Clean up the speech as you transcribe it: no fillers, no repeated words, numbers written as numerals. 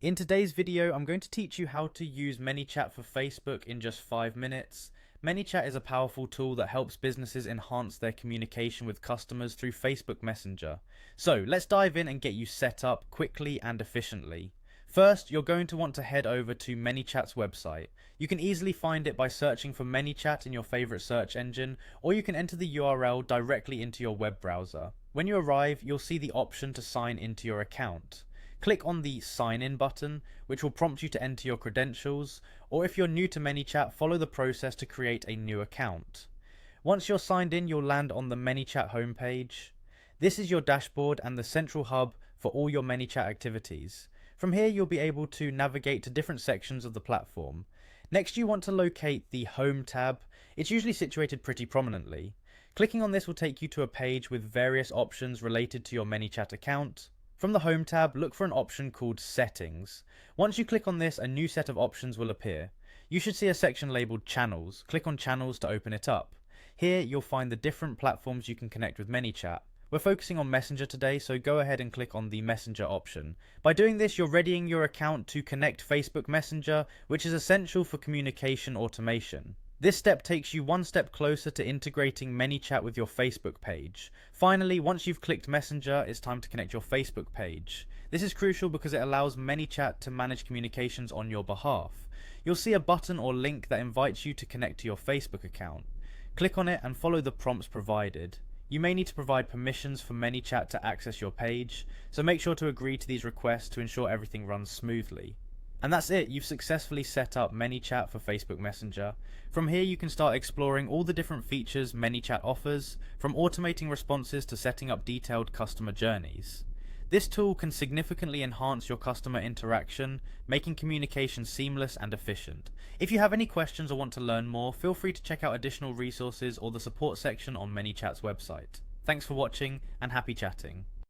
In today's video, I'm going to teach you how to use Manychat for Facebook in just 5 minutes. Manychat is a powerful tool that helps businesses enhance their communication with customers through Facebook Messenger. So let's dive in and get you set up quickly and efficiently. First, you're going to want to head over to Manychat's website. You can easily find it by searching for Manychat in your favorite search engine, or you can enter the URL directly into your web browser. When you arrive, you'll see the option to sign into your account. Click on the Sign In button, which will prompt you to enter your credentials, or if you're new to Manychat, follow the process to create a new account. Once you're signed in, you'll land on the Manychat homepage. This is your dashboard and the central hub for all your Manychat activities. From here, you'll be able to navigate to different sections of the platform. Next, you want to locate the Home tab. It's usually situated pretty prominently. Clicking on this will take you to a page with various options related to your Manychat account. From the Home tab, look for an option called Settings. Once you click on this, a new set of options will appear. You should see a section labelled Channels. Click on Channels to open it up. Here, you'll find the different platforms you can connect with Manychat. We're focusing on Messenger today, so go ahead and click on the Messenger option. By doing this, you're readying your account to connect Facebook Messenger, which is essential for communication automation. This step takes you one step closer to integrating Manychat with your Facebook page. Finally, once you've clicked Messenger, it's time to connect your Facebook page. This is crucial because it allows Manychat to manage communications on your behalf. You'll see a button or link that invites you to connect to your Facebook account. Click on it and follow the prompts provided. You may need to provide permissions for Manychat to access your page, so make sure to agree to these requests to ensure everything runs smoothly. And that's it, you've successfully set up Manychat for Facebook Messenger. From here you can start exploring all the different features Manychat offers, from automating responses to setting up detailed customer journeys. This tool can significantly enhance your customer interaction, making communication seamless and efficient. If you have any questions or want to learn more, feel free to check out additional resources or the support section on Manychat's website. Thanks for watching and happy chatting.